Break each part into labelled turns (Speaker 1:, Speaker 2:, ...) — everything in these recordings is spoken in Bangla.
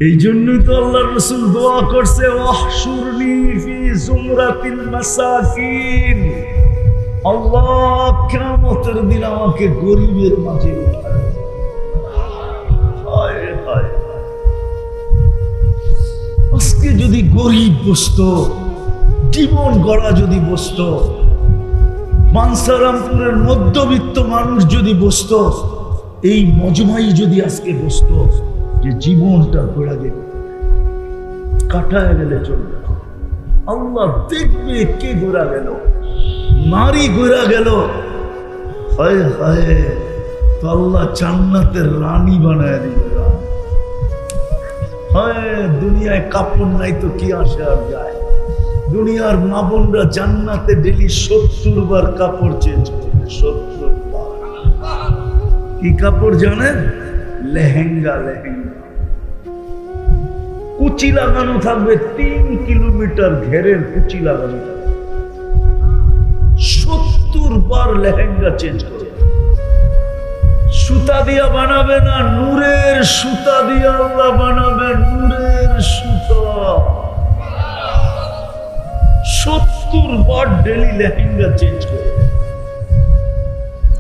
Speaker 1: এই জন্যই তো আল্লাহর রাসূল দোয়া করছে, ওয়াহশুরনি ফি জুমরাতিল মাসাকিন, আল্লাহ কিয়ামতের দিন আমাকে গরিবের মাঝে উঠাবে। হায় হায়, আজকে যদি গরিব বসতো, জীবন গড়া যদি বসতো, মানসারামপুরের মধ্যবিত্ত মানুষ যদি বসতো, এই মজমাই যদি আজকে বসতো, যে জীবনটা গড়া যেত, কাটায় গেলে চলবে। আল্লাহ দেখবে কে গড়া গেল, নারী গড়া গেল, হায় হায়, তো আল্লাহ জান্নাতের রানী বানায় দিবে। হায়, দুনিয়ায় কাপড় নাই তো কি আসে আর যায়। দুনিয়ার মা বোনরা জান্নাতে ডেলি 70 বার কাপড় চেঞ্জ করবে, 70 বার। কি কাপড় জানেন? লেহেঙ্গা। লেহেঙ্গা কুচি লাগানো থাকবে, 3 কিলোমিটার ঘেরের কুচি লাগানো থাকবে, 70 বার লেহেঙ্গা চেঞ্জ করবে। সুতা দিয়া বানাবে না, নূরের সুতা দিয়া আল্লাহ বানাবে, নূরের সুতা। 70 বার ডেলি লেহেঙ্গা চেঞ্জ করে।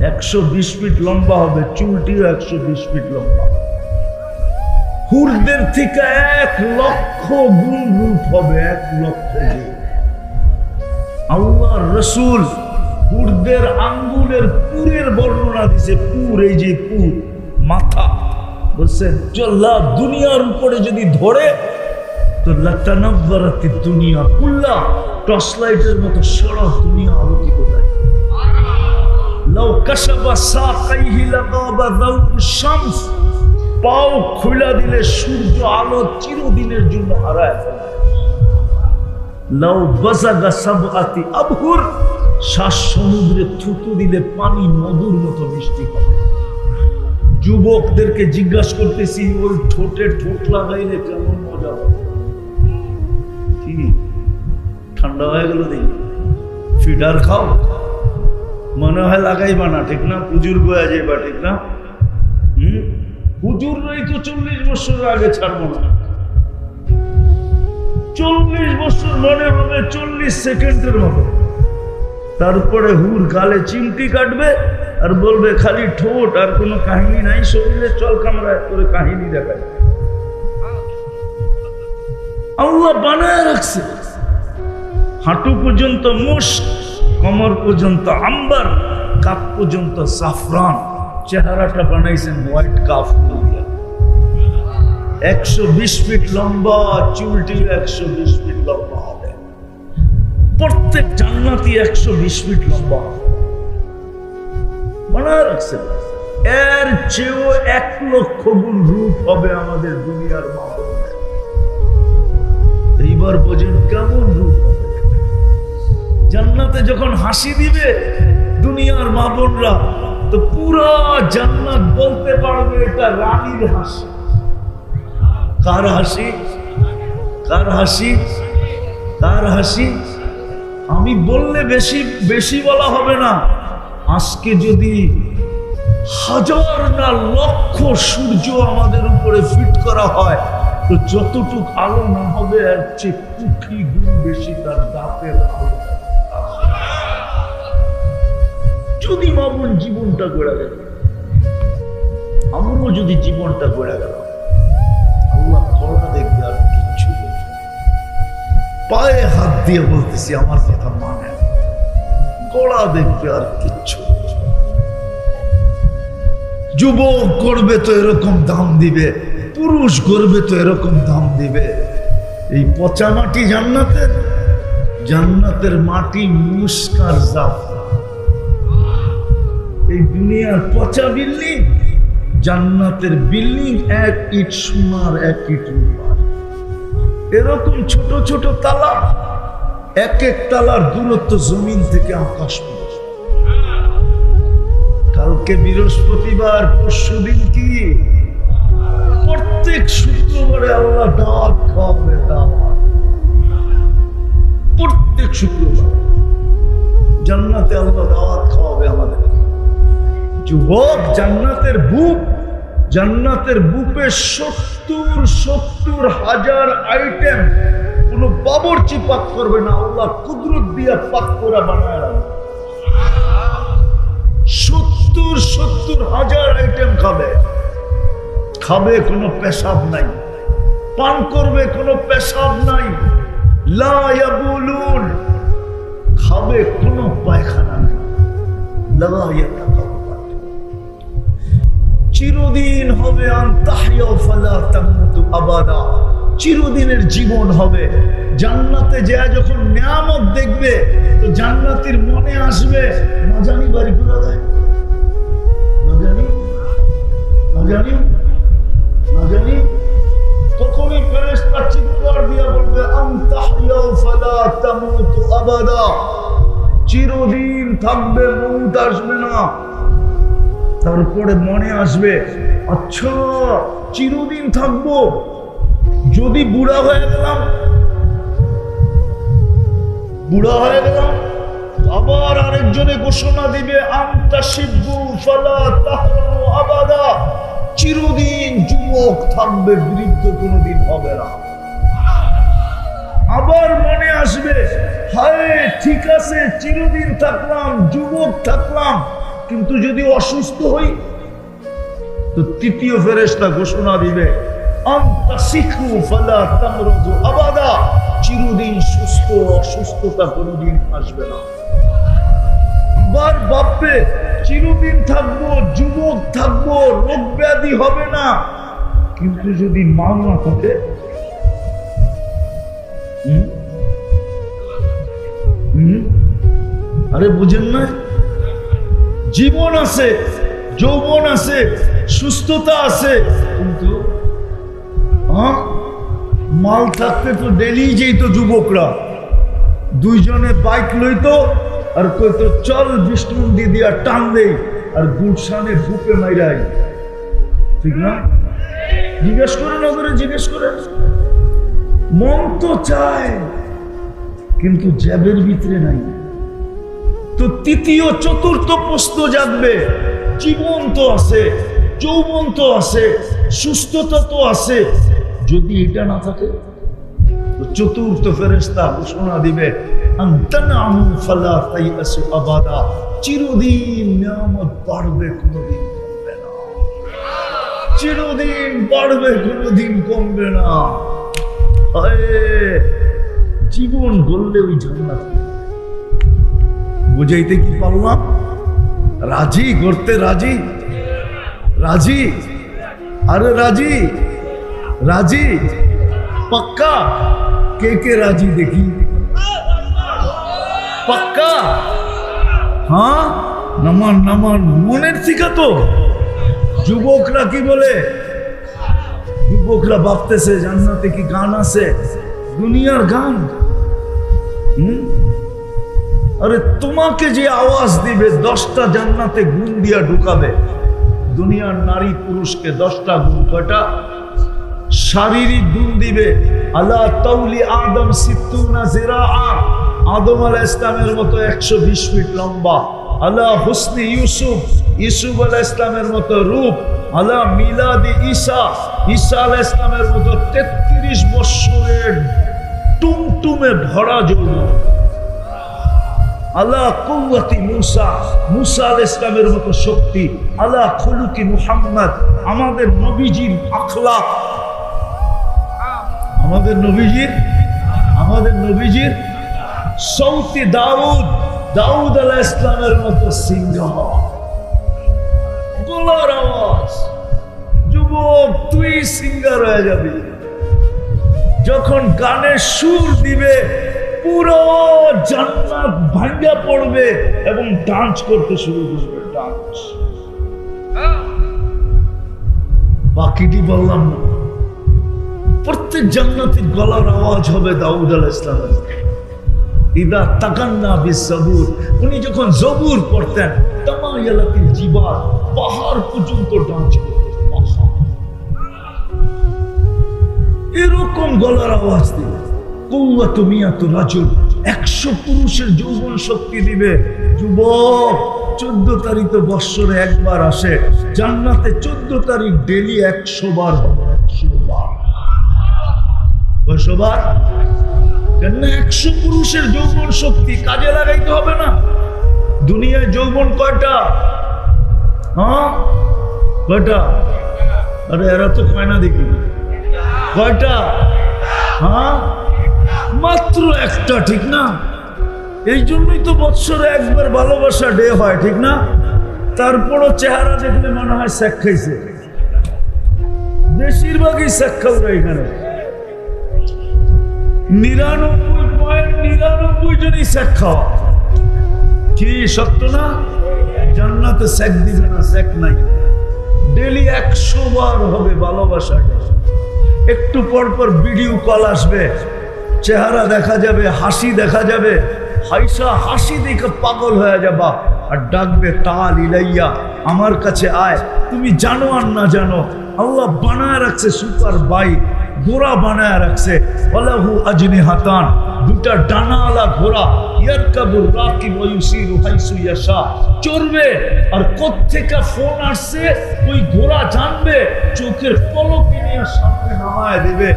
Speaker 1: 120 ফিট লম্বা হবে, চুলটিও 120 ফিট লম্বা। হুরদের থেকে 1 লক্ষ গুণ রূপ হবে, 1 লক্ষ গুণ। আল্লাহর রাসূল হুরদের আঙ্গুলের পুরের বর্ণনা দিছে। পুর, এই যে পুর, মাথা, বলছেন দুনিয়ার উপরে যদি ধরে তো লাতানাব্বারাতিদ দুনিয়া কুল্লা, টর্চ লাইটের মতো সারা দুনিয়া আলোকিত হয়। লাউ কাশাবা সাকাইহি লাগাবা যাউকুশ শামস, পাও খুলে দিলে সূর্য আলো চিরদিনের জন্য হারায় ফেলে। লাউ বাযাগা সাবআতি আবহুর, 7 সমুদ্রে থুতু দিলে পানি মধুর মতো মিষ্টি হবে। যুবকদেরকে জিজ্ঞাসা করতেছি, ওর ঠোঁটে ঠোঁট লাগাইলে কেমন মজা হবে? কি ঠান্ডা হয়ে গেল দেখি, ফিডার খাও, মনে হয় লাগাইবা না, ঠিক না? হুজুর গোয়া যাইবা, ঠিক না? হুজুররাই তো 40 বছর আগে ছাড়বো না। 40 বছর মনে হবে 40 সেকেন্ডের মতো। তারপরে হুর গালে চিমটি কাটবে আর বলবে খালি ঠোঁট, আর কোনো কাহিনী নাই শরীরে, চল কামরায় করে কাহিনী দেখায়। আল্লাহ বানায় রাখছে, হাঁটু পর্যন্ত মুশক, কোমর পর্যন্ত আম্বার, কাপ পর্যন্ত সাফরান। চেহারাটা বানাইছেন হোয়াইট কাফন দিয়ে। 120 ফিট লম্বা, চুলটি 120 ফিট লম্বা হবে। প্রত্যেক জান্নাতি 120 ফিট লম্বা বানায় রাখছে। এর চেয়েও 1 লক্ষ গুণ রূপ হবে আমাদের দুনিয়ার মা বোনদের। এইবার বোঝেন কেমন রূপ হবে। জান্নাতে যখন হাসি দিবে দুনিয়ার মা বোনরা, তো পুরো জান্নাত বলতে পারবে এটা রানীর হাসি। কার হাসি? কার হাসি? কার হাসি? আমি বললে বেশি বেশি বলা হবে না। আজকে যদি 1000 না লক্ষ সূর্য আমাদের উপরে ফিট করা হয়, তো যতটুক আলো না হবে এর চেয়ে কোটি গুণ বেশি তার দাঁতের আলো। যদি মামুন জীবনটা গড়া গেল, আমরাও যদি জীবনটা গড়া গেল, আল্লাহ কড়া দেখবে আর কিচ্ছু দেখবে। পায়ে হাত দিয়ে বলতেছি, আমার কথা মানে, কড়া দেখবে আর কিচ্ছু। যুবক করবে তো এরকম দাম দিবে, পুরুষ করবে তো এরকম দাম দিবে। এই পচা মাটি জান্নাতের, জান্নাতের মাটি মুস্কার জাফরান। এই দুনিয়ার পচা বিল্ডিং, জান্নাতের বিল্ডিং 1 ইট সোনার 1 ইট রূপার। এরকম ছোট ছোট তালা, 1 তালার দূরত্ব জমিন থেকে আকাশ পর্যন্ত। কালকে বৃহস্পতিবার, পরশুদিন কি? প্রত্যেক শুক্রবারে আল্লাহ দাওয়াত খাওয়াবে, দাওয়াত। প্রত্যেক শুক্রবার জান্নাতে আল্লাহ দাওয়াত খাওয়াবে আমাদের। যুবক, জান্নাতের বুক, জান্নাতের বুফে 70,000 আইটেম। কোন বাবুর্চি পাক করবে না, আল্লাহ কুদরত দিয়া পাক করে বানায় রাখবে। 70,000 আইটেম খাবে, খাবে কোনো পেশাব নাই, পান করবে কোনো পেশাব নাই, লা ইয়াবুলুন, খাবে কোনো পায়খানা নাই, লা ইয়াতাকাব্বার। চিরদিন হবে আনতাহিয়া ফালা তামুতু আবাদা, চিরদিনের জীবন হবে। জান্নাতে যায় যখন নিয়ামত দেখবে তো জান্নাতীর মনে আসবে না জানি বাড়ি পুরা দেয়, না জানি না জানি না জানি। তখনই ফেরেশতা চিৎকার দিয়ে বলবে আনতাহিয়া ফালা তামুতু আবাদা, চিরদিন থাকবে, মউত আসবে না। তারপরে মনে আসবে আচ্ছা চিরদিন থাকবো, যদি বুড়া হয়ে গেলাম, বুড়া হয়ে গেলাম, আবার আরেকজনে ঘোষণা দিবে আনতাশিবু ফালা তাহরামু আবাদা, চিরদিন যুবক থাকবে, বৃদ্ধ কোনোদিন হবে না। আবার মনে আসবে হায় ঠিক আছে চিরদিন থাকলাম, যুবক থাকলাম, কিন্তু যদি অসুস্থ হই, তো তৃতীয় ফেরেশতা ঘোষণা দিবে আনতাসিকু ফালা তামরুদু আবাদা, চিরদিন সুস্থ, অসুস্থতা কোনোদিন আসবে না। আবার ভাববে চিরদিন থাকবো, যুবক থাকবো, রোগ ব্যাধি হবে না, কিন্তু যদি মা না থাকে, আরে বুঝেন না, জীবন আছে, যৌবন আছে, সুস্থতা আছে, কিন্তু মাল থাকতে তো ডেলি যেত যুবকরা, দুইজনে বাইক লইতো আর কইতো চল বিষ্ণু দিদিয়া টান দেই, আর গুলশানে বুকে মাইরাই, ঠিক না? জিজ্ঞেস করে নগরে, জিজ্ঞেস করে, মন তো চায় কিন্তু জ্যাবের ভিতরে নাই। তো তৃতীয় চতুর্থ প্রশ্ন জাগবে, জীবন তো আছে, যৌবন তো আছে, সুস্থতা তো আছে, যদি এটা না থাকে, তো চতুর্থ ফেরেশতা ঘোষণা দিবে আনতানামু ফালা তাইয়াসু আবাদা, চিরদিন নিয়ামত বাড়বে, কোনোদিন কমবে না, চিরদিন বাড়বে, কোনোদিন কমবে না। জীবন গড়লে ওই জান্নাত। বুঝাইতে কি পারলাম? রাজি করতে রাজি? রাজি? আরে রাজি? রাজি পাক্কা? কে কে রাজি দেখি? পাক্কা? হ্যাঁ, নামান নামান, মনের থেকে তো। যুবকরা কি বলে? যুবকরা ভাবতেছে জান্নাতে কি গান আছে, দুনিয়ার গান। আরে তোমাকে যে আওয়াজ দিবে 10টা জান্নাতে গুণ দিয়া ঢুকাবে। দুনিয়ার নারী পুরুষকে 10টা গুণ, কয়টা? শারীরিক গুণ দিবে। আলা তাউলি আদম সিত্তুনা জিরাআ, আদম আলাইহিস সালামের মতো 120 ফিট লম্বা। আলা হুসনি ইউসুফ, ইউসুফ আলাইহিস সালামের মতো রূপ। আলা মিলাদি ঈসা, ঈসা আলাইহিস সালামের মতো 33 বছরের টুমটুমে ভরা যৌবন। আলা কুওয়াতি মুসা, মুসা আলাইহিস সালামের মতো শক্তি। আলা খুলুকি মুহাম্মদ, আমাদের নবীজির আখলাক, আমাদের নবীজির সৌতি দাউদ, দাউদ আলাইহিস সালামের মতো সিংহ, গলার আওয়াজ। যুবক তুই সিঙ্গার হয়ে যাবি, যখন গানের সুর দিবে পুরো জান্নাত ভাঙ্গা পড়বে এবং ডান্স করতে শুরু করবে। ডান্স বাকিটি বললাম না। প্রত্যেক জান্নাতের গলার আওয়াজ হবে দাউদ আলাইহিস সালামের। ইদা তাকান্না বিসবুর, উনি যখন জবুর পড়তেন তামায়ালাতিল জিবাল, পাহাড় পর্যন্ত ডান্স করতেন। এরকম গলার আওয়াজ দিবে। কুওয়াতু মিয়াতু রাজুল, 100 পুরুষের যৌবন শক্তি দিবে। যুবক 14 তারিখ তো বৎসরে একবার আসে, জান্নাতে 14 তারিখ ডেলি 100 বার হবে। 100 বার। কয়শো বার? কেন 100 পুরুষের যৌবন শক্তি কাজে লাগাইতে হবে না? দুনিয়ায় যৌবন কয়টা? হ্যাঁ কয়টা? আরে এরা তো কয় না দেখি। কয়টা? হ্যাঁ মাত্র একটা, ঠিক না? এই জন্যই তো বৎসরে একবার ভালোবাসা ডে হয়, ঠিক না? তারপরও চেহারা দেখলে মনে হয় শেখ খাইছে। বেশিরভাগই শেখ খাওয়া এখানে, 99.99 জনই শেখ খাওয়া। কি সত্য না? জান্নাতে শেখ দিবে না, শেখ নাই। ডেলি 100 বার হবে ভালোবাসা। একটু পর পর ভিডিও কল আসবে, চেহারা দেখা যাবে, হাসি দেখা যাবে, হাসি দেখে পাগল হয়ে যাবা। আর ডাকবে তাল ইলাইয়া, আমার কাছে আয়। তুমি জানো আর না জানো, আল্লাহ বানায় রাখছে সুপার বাইক, ঘোড়া বানায় রাখছে। ওয়ালাহু আজনিহাতান, দুটা ডানাওয়ালা ঘোড়া। ইয়ারকাবুর রাকিব ওয়া ইউসিরু হাইসু ইয়াশা, চড়বে। আর কোত্থেকে ফোন আসছে ওই ঘোড়া জানবে, চোখের পলকে নিয়ে সামনে নামায় দেবে।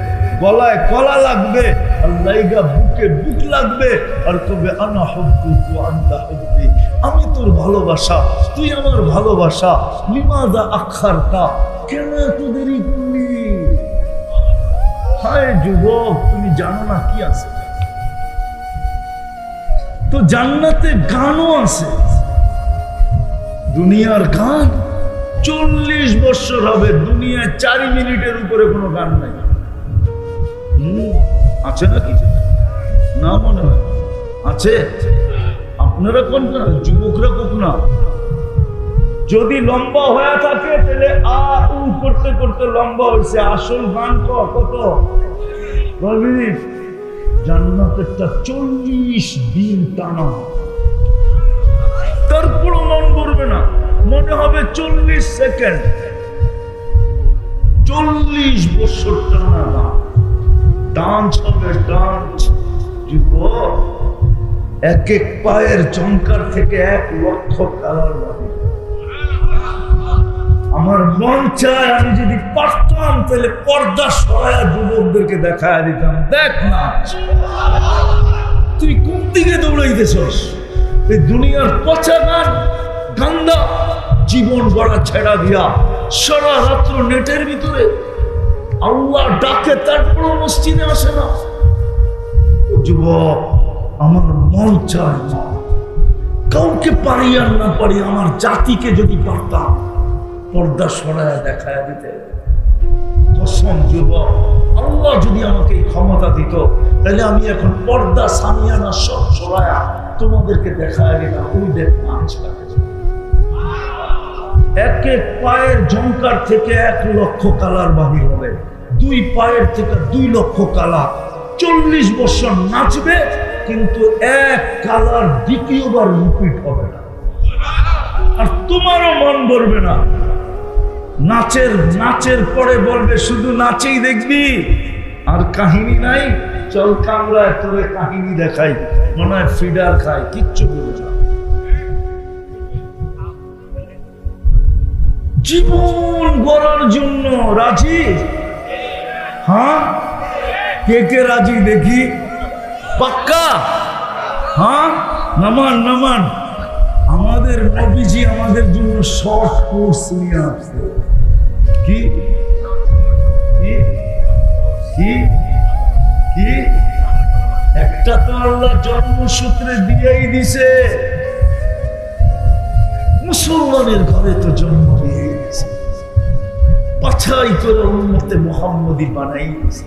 Speaker 1: গলায় গলা লাগবে, আর লাইগা বুকে বুক লাগবে, আর কবে আনা হুব্বুকা ওয়া আনতা হুব্বি, আমি তোর ভালোবাসা, তুই আমার ভালোবাসা। লিমাযা আখারতা, কেন এত দেরি করলি? হায় যুবক, তুমি জানো না কি আছে? তো জান্নাতে গানও আছে, দুনিয়ার গান। 40 বছর হবে, দুনিয়ায় 4 মিনিটের উপরে কোনো গান নাই। আছে নাকি? না মনে হয় আছে। আপনারা কোন যুবকরা কোন না? যদি লম্বা হয়ে থাকে তাহলে আ উ করতে করতে লম্বা হয়েছে। আসল গান কত? জান্নাতেরটা 40 দিন টানা, তারপরও মন ভরবে না, মনে হবে 40 সেকেন্ড। 40 বছর টানা গান, ডান্স হবে, ডান্স। যুবক, এক এক পায়ের চমকার থেকে 1 লক্ষ কালার লাগে। আমার মন চায় আমি যদি পারতাম তাহলে পর্দা সরায়া যুবকদেরকে দেখায় দিতাম, দেখ না তুই কোন দিকে দৌড়াইতেছস? এই দুনিয়ার পচা গান, গান্দা জীবন গড়া ছেড়া দিয়া সারা রাত্র নেটের ভিতরে। আল্লাহ ডাকে, তারপরও মসজিদে আসে না। যুবক, আমার মন চায় না, কাউকে পারি আর না পারি, আমার জাতিকে যদি পারতাম পর্দা সরায়া দেখায় দিতে। কসম যুবক, আল্লাহ যদি আমাকে এই ক্ষমতা দিত তাহলে আমি এখন পর্দা সামিয়ানা সব সরায়া তোমাদেরকে দেখায় দিতাম। ওই দেখ নাচ, এক এক পায়ের ঝংকার থেকে 1 লক্ষ কালার বাহির হবে, 2 পায়ের থেকে 2 লক্ষ কালার। 40 বছর নাচবে, কিন্তু 1 কালার দ্বিতীয়বার রিপিট হবে না। আর তোমারও মন ভরবে না। নাচের পরে বলবে শুধু নাচেই দেখবি, আর কাহিনী নাই। চল কামরায় তোরে কাহিনী দেখাই, মনে হয় ফিডার খাই, কিচ্ছু বুঝে না। জীবন গড়ার জন্য রাজি? হ্যাঁ, কে কে রাজি দেখি? পাক্কা? হ্যাঁ, নামান। আমাদের নবীজি আমাদের জন্য শর্ট কোর্স নিয়ে আসছে। কি একটা তো আল্লাহ জন্মসূত্রে দিয়েই দিছে, মুসলমানের ঘরে তো জন্ম দিয়েই দিছে, বাছাই করে উম্মতে মুহাম্মদী বানাই দিছে,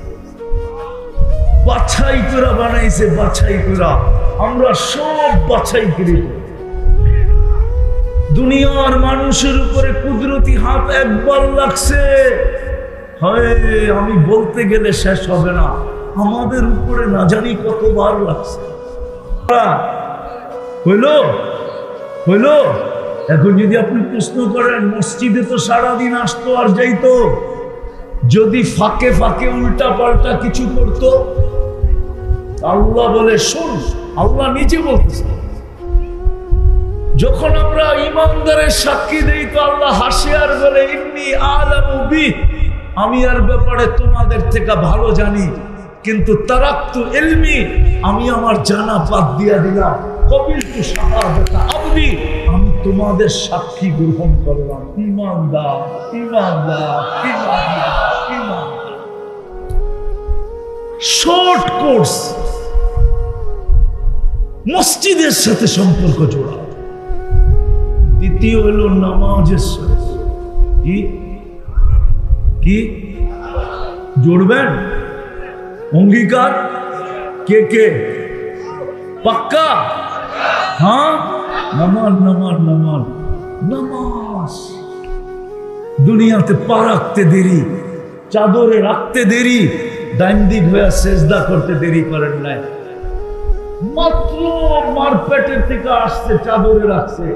Speaker 1: বাছাই করে বানাইছে, বাছাই করে। আমরা সব বাছাই করি। দুনিয়ার মানুষের উপরে কুদরতি হাত একবার লাগছে, হয় আমি বলতে গেলে শেষ হবে না। আমাদের উপরে না জানি কতবার লাগছে। হইল। এখন যদি আপনি প্রশ্ন করেন, মসজিদে তো সারাদিন আসতো আর যাইতো, যদি ফাঁকে ফাঁকে উল্টা পাল্টা কিছু করতো, আল্লাহ বলে শোন, আল্লাহ নিজে বলতেছে যখন আমরা ইমানদারের সাক্ষী দেই তো আল্লাহ হাসে আর বলে ইন্নী আলামু বি, আমি আর ব্যাপারে তোমাদের থেকে ভালো জানি, কিন্তু তারাক্তু ইলমি, আমি আমার জানা বাদ দিয়া দিলাম। কবিলতু শাহাদাতা আবদি, আমি তোমাদের সাক্ষী গ্রহণ করলাম। ইমানদার ইমানদার ইমানদার ইমানদার। শর্ট কোর্স, মসজিদের সাথে সম্পর্ক জোড়া। দ্বিতীয় হলো নামাজের সাথে। কি কি জুড়বেন? অঙ্গীকার কে কে? পাক্কা? হ্যাঁ, নামাজ নামাজ নামাজ নামাজ। দুনিয়াতে পা রাখতে দেরি, চাদরে রাখতে দেরি, ডাইন দিক হয়ে সেজদা করতে দেরি করেন নাই। মাত্র মার পেটের থেকে আসছে, চাদরে রাখছে,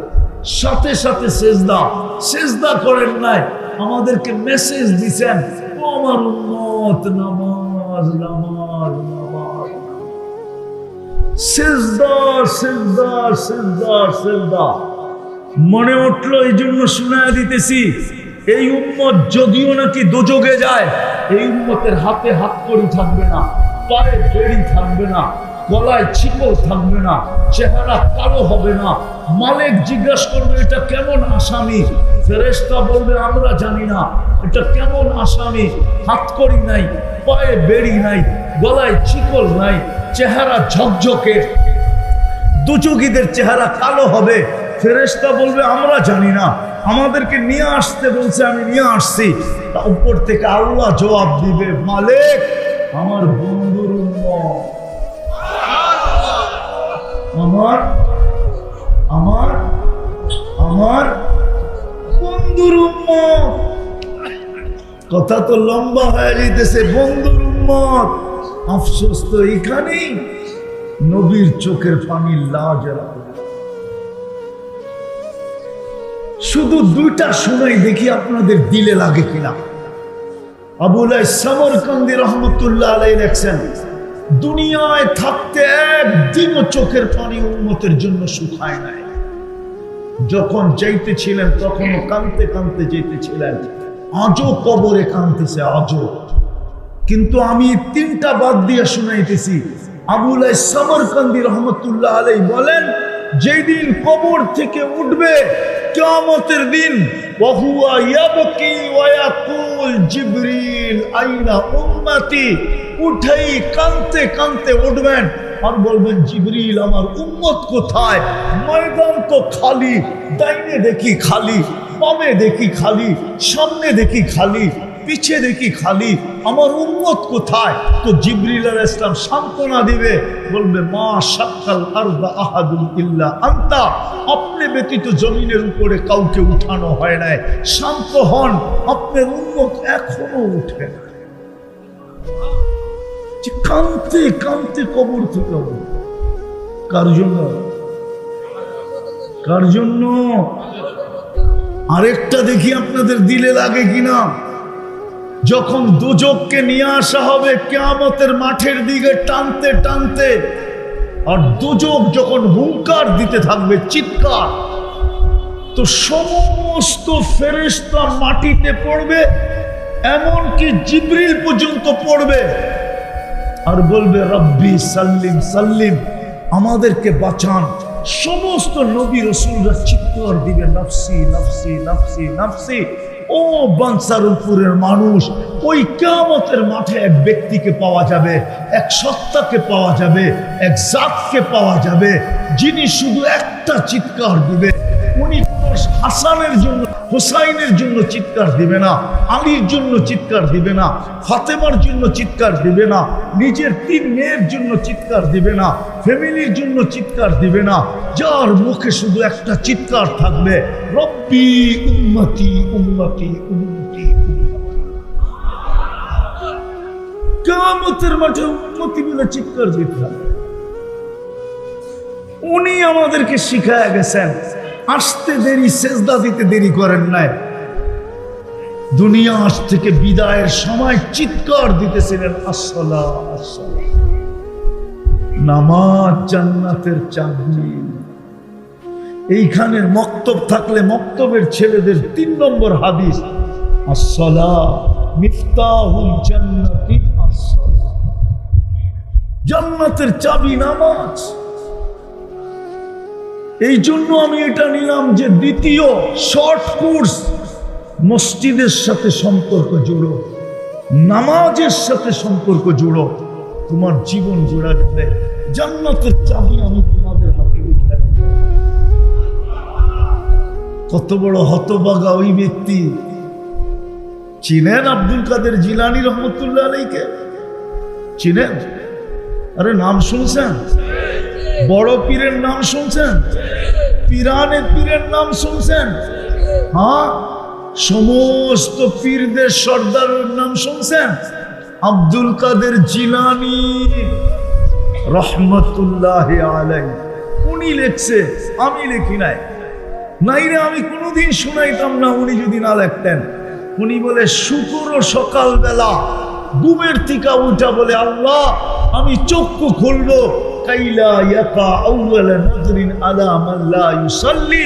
Speaker 1: সাথে সাথে সেজদা। সেজদা করেন নাই, আমাদেরকে মেসেজ দিছেন, ও আমার উম্মত, নামাজ নামাজ নামাজ। সেজদা সেজদা সেজদা সেজদা। মনে উঠলো এই জন্য শোনায় দিতেছি, এই উম্মত যদিও নাকি দোজগে যায়, এই উম্মতের হাতে হাত কড়ি থাকবে না, পায়ে বেড়ি থাকবে না, গলায় ছিকল থাকবে না, চেহারা কালো হবে না। মালিক জিজ্ঞাসা করবে এটা কেমন আসামি, ফেরেশতা বলবে আমরা জানি না এটা কেমন আসামি। হাত কড়ি নাই, পায়ে বেড়ি নাই, গলায় ছিকল নাই, চেহারা ঝকঝকে, দুচকিদের চেহারা কালো হবে। ফেরেশতা বলবে আমরা জানি না, আমাদেরকে নিয়ে আসতে বলছে, আমি নিয়ে আসছি। তা উপর থেকে আল্লাহ জবাব দিবে, মালিক আমার বন্ধুর উম্মত, আমার আমার আমার বন্ধুর উম্মত। কথা তো লম্বা হয়ে যেতেছে, বন্ধুর উম্মত। আফসোস তো এখানেই, নবীর চোখের পানি লাজ। শুধু দুইটা শোনাই, দেখি আপনাদের দিলে লাগে কিনা। আবুল সামরকান্দি রহমতুল্লাহ আলাইহি লেখছেন, দুনিয়ায় থাকতে একদিনও চোখের পানি উম্মতের জন্য শুকায় নাই। যখন যাইতেছিলেন তখনও কাঁদতে কাঁদতে যেতেছিলেন, আজও কবরে কাঁদতেছে আজও। কিন্তু আমি তিনটা বাদ দিয়ে শুনাইতেছি। আবুল সামরকান্দি রহমতুল্লাহ আলাইহি বলেন, যেই দিন কবর থেকে উঠবে কিয়ামতের দিন, ওয়াহুয়া ইয়াবকি ওয়া ইয়াকুল জিবরিল আইনা উম্মতি, উঠেই কাঁদতে কাঁদতে উঠবেন আর বলবেন জিবরিল আমার উম্মত কোথায়? ময়দান তো খালি, ডাইনে দেখি খালি, বামে দেখি খালি, সামনে দেখি খালি, পিছে দেখি খালি, আমার উম্মত কোথায়? তো জিবরিল আলাইহিস সালাম সান্ত্বনা দিবে, বলবে মা শাক্কাল আরদা আহাদুন ইল্লা আনতা, আপনি ব্যতীত জমিনের উপরে কাউকে উঠানো হয় নাই, শান্ত হন, আপনার উম্মত এখনো উঠে না। কাঁদতে কাঁদতে কবর থেকে উঠবে। কার জন্য? কার জন্য? আরেকটা দেখি আপনাদের দিলে লাগে কিনা। যখন দুজককে নিয়ে আসা হবে কিয়ামতের মাঠের দিকে টানতে টানতে, আর দুজক যখন হুঙ্কার দিতে থাকবে, চিৎকার, তো সমস্ত ফেরেশতা মাটিতে পড়বে, এমনকি জিবরিল পর্যন্ত পড়বে আর বলবে রব্বি সাল্লিম সাল্লিম, আমাদেরকে বাঁচান। সমস্ত নবী রাসূলরা চিৎকার দিবে, নফসি নফসি নফসি নফসি। ও বানসারুলপুরের মানুষ, ওই কিয়ামতের মাঠে এক ব্যক্তিকে পাওয়া যাবে, এক সত্তাকে পাওয়া যাবে, এক জাতকে পাওয়া যাবে, যিনি শুধু একটা চিৎকার দিবে। উনি হাসানের জন্য, হুসাইনের জন্য চিৎকার দিবে না, আলীর জন্য চিৎকার দিবে না, ফাতেমার জন্য চিৎকার দিবে না, নিজের 3 মেয়ের জন্য চিৎকার দিবে না, ফ্যামিলির জন্য চিৎকার দিবে না, যার মুখে শুধু একটা চিৎকার থাকবে, রব্বি উম্মতি উম্মতি উম্মতি। কিয়ামতের মাঠে উম্মতি বলে চিৎকার দিতে হবে। উনি আমাদেরকে শিখায় গেছেন, আসতে দেরি, সেজদা দিতে দেরি করেন নাই। দুনিয়া আজ থেকে বিদায়ের সময় চিৎকার দিতেছিলেন, আসসালাহ আসসালাহ। নামাজ জান্নাতের চাবি, এইখানের মক্তব থাকলে মক্তবের ছেলেদের 3 নম্বর হাদিস, আসসালাহ মিফতাহুল জান্নাতি আসসালাহ, জান্নাতের চাবি নামাজ। এই জন্য আমি এটা নিলাম যে দ্বিতীয় শর্ট কোর্স, মসজিদের সাথে সম্পর্ক জুড়ো, নামাজের সাথে সম্পর্ক জুড়ো, তোমার জীবন জোড়া যাবে। জান্নাতের চাবি আমি তোমাদের হাতে রেখে দেব। কত বড় হতভাগা ওই ব্যক্তি! চিনেন আব্দুল কাদের জিলানী রহমতুল্লাহ আলাইকে? চিনেন? আরে নাম শুনছেন? বড় পীরের নাম শুনছেন? পীরানে পীরের নাম শুনছেন? হ্যাঁ, সমস্ত পীরদের সর্দারের নাম শুনছেন? আব্দুল কাদের জিলানী রহমতুল্লাহ আলাইহি, উনি লেখছে, আমি লিখি নাই। নাইরে আমি কোনোদিন শুনাইতাম না উনি যদি না লিখতেন। উনি বলে শুক্র সকালবেলা ঘুমের থেকে উঠা বলে, আল্লাহ আমি চক্ষু খুলবো, কাইলা ইয়াকা আউয়াল নাজরিন আলা মান লা ইউসাল্লি,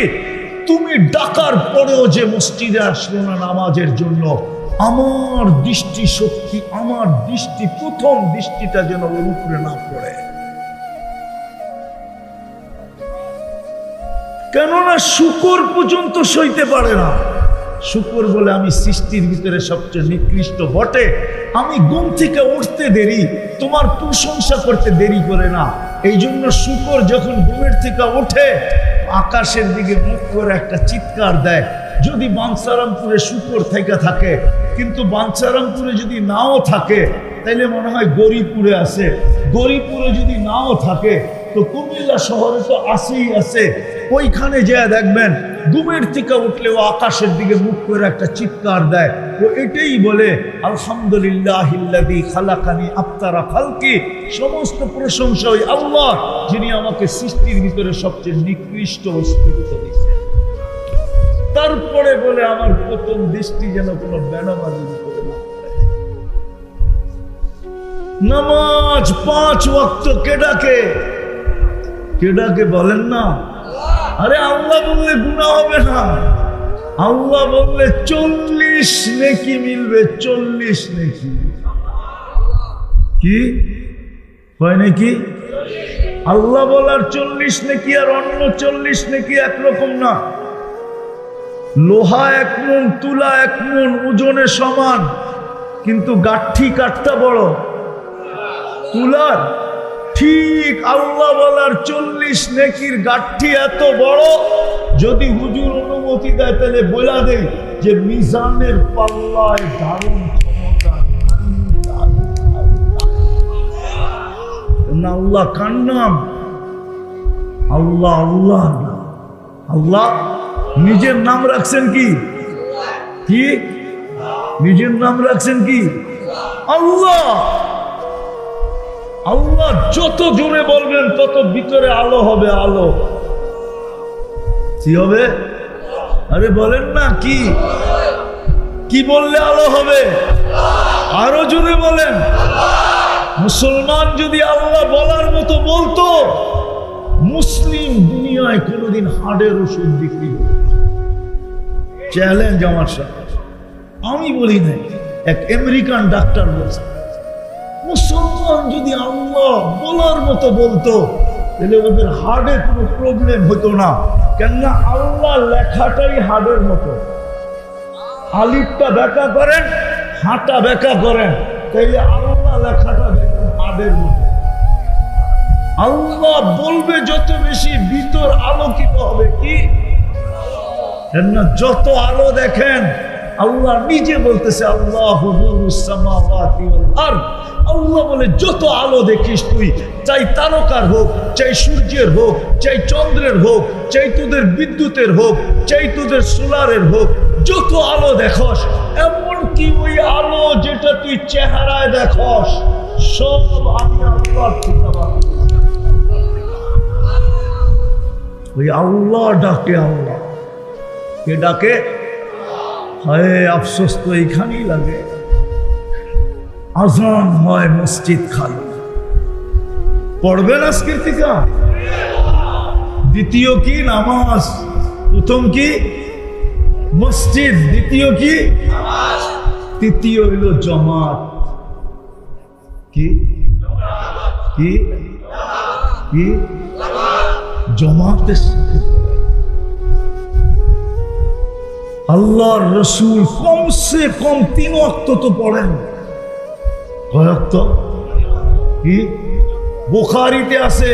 Speaker 1: তুমি ডাকার পরেও যে মসজিদে আসলো না নামাজের জন্য, আমার দৃষ্টি শক্তি, আমার দৃষ্টি, প্রথম দৃষ্টিটা যেন ওর উপরে না পড়ে। কেননা শুকর পর্যন্ত সইতে পারে না। শুকর বলে আমি সৃষ্টির ভিতরে সবচেয়ে নিকৃষ্ট বটে, আমি ঘুম থেকে উঠতে দেরি, তোমার প্রশংসা করতে দেরি করে না। এই জন্য শুকর যখন ঘুমের থেকে ওঠে আকাশের দিকে মুখ করে একটা চিৎকার দেয়। যদি বাঞ্ছারামপুরে শুকর থেকে থাকে, কিন্তু বাঞ্ছারামপুরে যদি নাও থাকে তাইলে মনে হয় গরিপুরে আছে, গরিপুরে যদি নাও থাকে তো কুমিল্লা শহরে তো আসেই আছে। ওইখানে যা দেখবেন ঘুমের থেকে উঠলেও আকাশের দিকে মুখ করে একটা চিৎকার দেয়। ও এটাই বলে আলহামদুলিল্লাহিল্লাযী খালাকানি আফতারা খালকি, সমস্ত প্রশংসা ওই আল্লাহ যিনি আমাকে সৃষ্টির ভিতরে সবচেয়ে নিকৃষ্ট অস্তিত্ব দিয়েছেন। তারপরে বলে আমার প্রথম দৃষ্টি যেন কোনো বেনামাজি করে না। নামাজ 5 ওয়াক্ত কে ডাকে? কে ডাকে বলেন না? আরে আল্লাহ বললে গুনাহ হবে না, আল্লাহ বললে 40 নেকি মিলবে, 40 নেকি। কি হয় নাকি? আল্লাহ বলার 40 নেকি আর অন্য 40 নেকি একরকম না। লোহা 1 মণ, তুলা 1 মণ ওজনে সমান, কিন্তু গাঠি কাঠটা বড় তুলার। ঠিক আল্লাহ বলার 40 নেকির গাঠি এত বড়, যদি হুজুর অনুমতি দেয় তাহলে বলা দেয় যে মিজানের পাল্লায় দারুণ ক্ষমতা। আল্লাহ কার নাম? আল্লাহ। আল্লাহ আল্লাহ নিজের নাম রাখছেন কি? কি নিজের নাম রাখছেন কি? আল্লাহ। আল্লাহ যত জোরে বলবেন তত ভিতরে আলো হবে, আলো। কি হবে? আরে বলেন না, কি কি বললে আলো হবে? আরো জোরে বলেন। মুসলমান যদি আল্লাহ বলার মতো বলতো, মুসলিম দুনিয়ায় কোনোদিন হাড়ের ওষুধ বিক্রি করবে। চ্যালেঞ্জ আমার সাথে, আমি বলি নাই, এক আমেরিকান ডাক্তার বলছে, মুসলমান যদি আল্লাহ বলার মতো বলতো তাহলে ওদের হার্টে কোনো প্রবলেম হতো না। কেননা আল্লাহ লেখাটাই হার্টের মতো, আলিফটা ব্যাখ্যা করেন, হাঁটা ব্যাখ্যা করেন, তাইলে আল্লাহ লেখাটা দেখেন হার্টের মতো। আল্লাহ বলবে যত বেশি ভিতর আলোকিত হবে। কি কেননা যত আলো দেখেন, আল্লাহ নিজে বলতেছে আল্লাহু নূরুস সামাওয়াতি ওয়াল আরদ। আল্লাহ বলে যত আলো দেখিস তুই, চাই তারকার হোক, চাই সূর্যের হোক, চাই চন্দ্রের হোক, চাই তোদের বিদ্যুতের হোক, চাই তোদের সোলারের হোক, যত আলো দেখস, এমনকি ওই আলো যেটা তুই চেহারায় দেখস, সব আমি আল্লাহর ঠিকানা। ওই আল্লাহ ডাকে। আল্লাহ কে ডাকে? হায় আফসোস তো এইখানেই লাগে, আজান হয় মসজিদ খালি। পড়বেন আজকের থেকে? দ্বিতীয় কি নামাজ, প্রথম কি মসজিদ, দ্বিতীয় কি তৃতীয় হইল জামাত। কি কি কি জামাতের সাথে আল্লাহর রসুল কমসে কম 3 ওয়াক্ত তো পড়েন। কয় ওয়াক্ত? কি বুখারীতে আছে,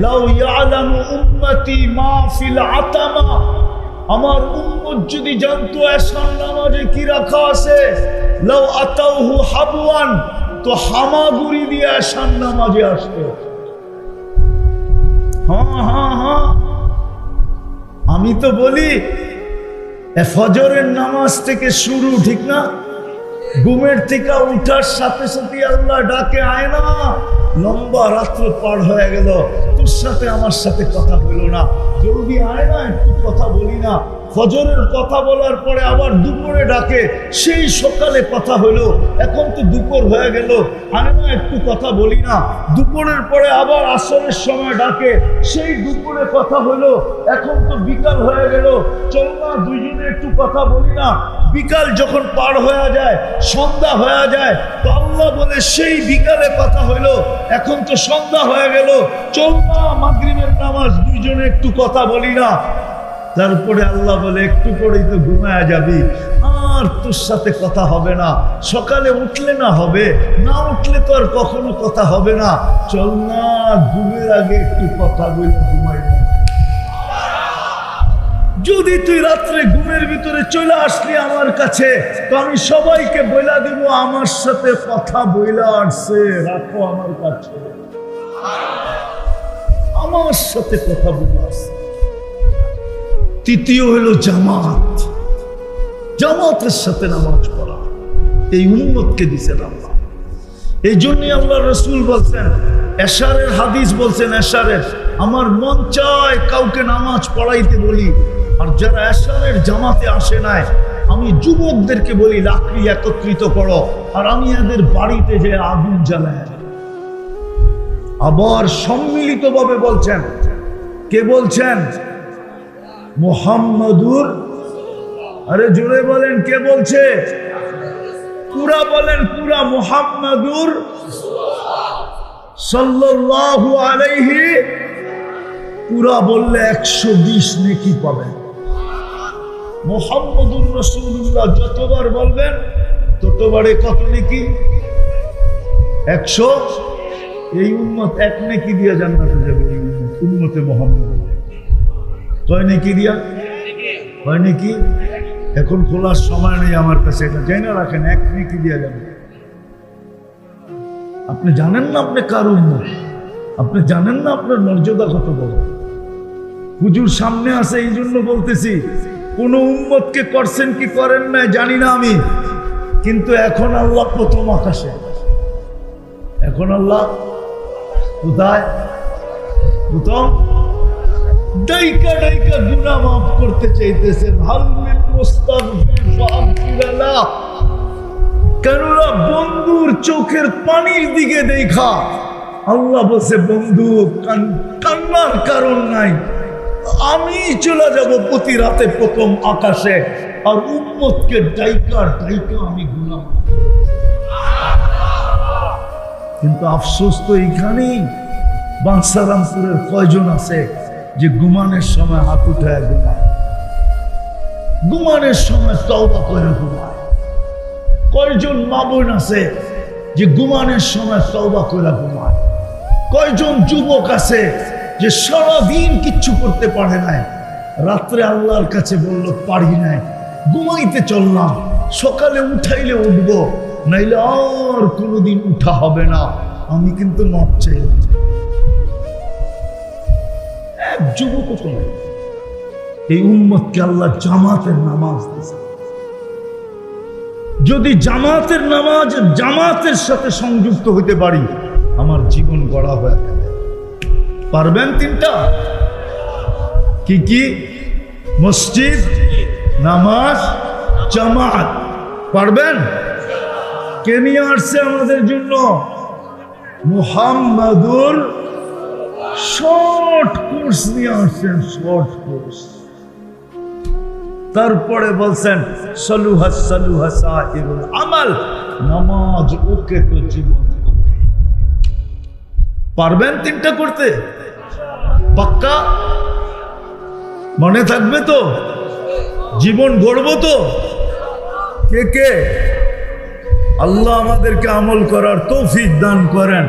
Speaker 1: লাউ ইয়ালামু উম্মতি মা ফিল আতামা, আমার উম্মত যদি জানতো এশার নামাজে কি রাখা আছে, লাউ আতাউহু হাবওয়ান, তো হামাগুড়ি দিয়ে এশার নামাজে আসতো। হ্যাঁ, আমি তো বলি ফজরের নামাজ থেকে শুরু, ঠিক না? ঘুমের থেকে উঠার সাথে সাথে আল্লাহ ডাকে, আয় না, লম্বা রাত্র পার হয়ে গেল, তোর সাথে আমার সাথে কথা হইল না, জলদি আয় না, একটু কথা বলি না। ফজরের কথা বলার পরে আবার দুপুরে ডাকে, সেই সকালে কথা হইল, এখন তো দুপুর হয়ে গেল, আয় না একটু কথা বলি না। দুপুরের পরে আবার আসরের সময় ডাকে, সেই দুপুরে কথা হইলো, এখন তো বিকাল হয়ে গেল, চল না দুইজনে একটু কথা বলি না। বিকাল যখন পার হয়ে যায়, সন্ধ্যা হয়ে যায়, তো আল্লাহ বলে সেই বিকালে কথা হইলো, এখন তো সন্ধ্যা হয়ে গেল, চল না মাগরিবের নামাজ দুইজনে একটু কথা বলি না। তারপরে আল্লাহ বলে একটু পরেই তো ঘুমায়া যাবি, আর তোর সাথে কথা হবে না, সকালে উঠলে না হবে, না উঠলে তো আর কখনো কথা হবে না, চল না ঘুমের আগে একটু কথা বলে ঘুমাই। যদি তুই রাত্রে ঘুমের ভিতরে চলে আসলি আমার কাছে, তো আমি সবাইকে বইলা দেব আমার সাথে কথা বইলা আসছে, রাখো আমার কাছে, আমার সাথে কথা বলে আসছে। তৃতীয় হলো জামাত, জামাতের সাথে নামাজ পড়া, এই উম্মতকে দিছেন আল্লাহ। এই জন্যই আল্লাহ রসুল বলছেন, এশারের হাদিস বলছেন, এশারের আমার মন চায় কাউকে নামাজ পড়াইতে বলি, আর যারা এশারের জামাতে আসে নাই, আমি যুবকদেরকে বলি লাকড়ি একত্রিত করো, আর আমি এদের বাড়িতে যে আগুন জ্বালায়। আবার সম্মিলিতভাবে বলছেন, কে বলছেন? মুহাম্মাদুর, আরে জোরে বলেন, কে বলছে? পুরা বলেন, পুরা মুহাম্মাদুর সাল্লাল্লাহু আলাইহি, পুরা বললে 120 নেকি পাবেন। মুহাম্মাদুর রাসূলুল্লাহ যতবার বলবেন ততবারে কত নেকি? 100। এই উম্মত 1 নেকি দিয়ে জান্নাতে যাবে। এই উম্মতে মুহাম্মদ কয় নেকি দিয়া? কয় নেকি? এখন খোলার সময় নেই আমার কাছে, এটা জেনে রাখেন, 1 নেকি দিয়ে যাবে। আপনি জানেন না আপনি কার উম্মত, আপনি জানেন না আপনার মর্যাদা কত বড়। হুজুর সামনে আছে এই জন্য বলতেছি, কোন উম্মতকে করছেন কি করেন না জানি না আমি, কিন্তু এখন আল্লাহ প্রথম আকাশে, এখন আল্লাহ কোথায়? প্রথম। ডাইকা ডাইকা গুনাহ মাফ করতে চাইতেছেন, হাল মিন মুস্তাগফির ফাগফির লাহ। কেননা বন্ধুর চোখের পানির দিকে দেখা আল্লাহ বলছে, বন্ধু কান্নার কারণ নাই, আমি চলে যাব প্রতি রাতে প্রথম আকাশে, আর উম্মতকে ডাইকা ডাইকা আমি গুনাহ। কিন্তু আফসোস তো এইখানেই, বাংসারামপুরের কয়জন আছে যে ঘুমানোর সময় হাত উঠায় ঘুমায়, ঘুমানোর সময় তওবা করে ঘুমায়? কয়জন মা বোন আছে যে ঘুমানোর সময় তওবা করে ঘুমায়? কয়জন যুবক আছে যে সারাদিন কিচ্ছু করতে পারে নাই, রাত্রে আল্লাহর কাছে বলল পারি নাই, ঘুমাইতে চললাম, সকালে উঠাইলে উঠবো, নাইলে আর কোনোদিন উঠা হবে না, আমি কিন্তু মাপ চাইলাম। এক যুবক তো নাই। এই উম্মতকে আল্লাহ জামাতের নামাজ দিয়েছে। যদি জামাতের নামাজ জামাতের সাথে সংযুক্ত হইতে পারি, আমার জীবন গড়া হয়ে গেল। পারবেন? 3টা কি কি? মসজিদ, নামাজ, জামাত। পারবেন? কে নিয়ে আসছে আমাদের জন্য? মুহাম্মাদুর। শর্ট কোন কোর্স নিয়ে আসছেন, শর্ট কোর্স। তারপরে বলছেন সলুহা সলুহা সাইরুল আমাল, নামাজ ওকে তো জীবন ওকে। পারবেন তিনটা করতে? পাক্কা? মনে থাকবে তো? জীবন গড়ব তো? কে কে? আল্লাহ আমাদেরকে আমল করার তৌফিক দান করেন।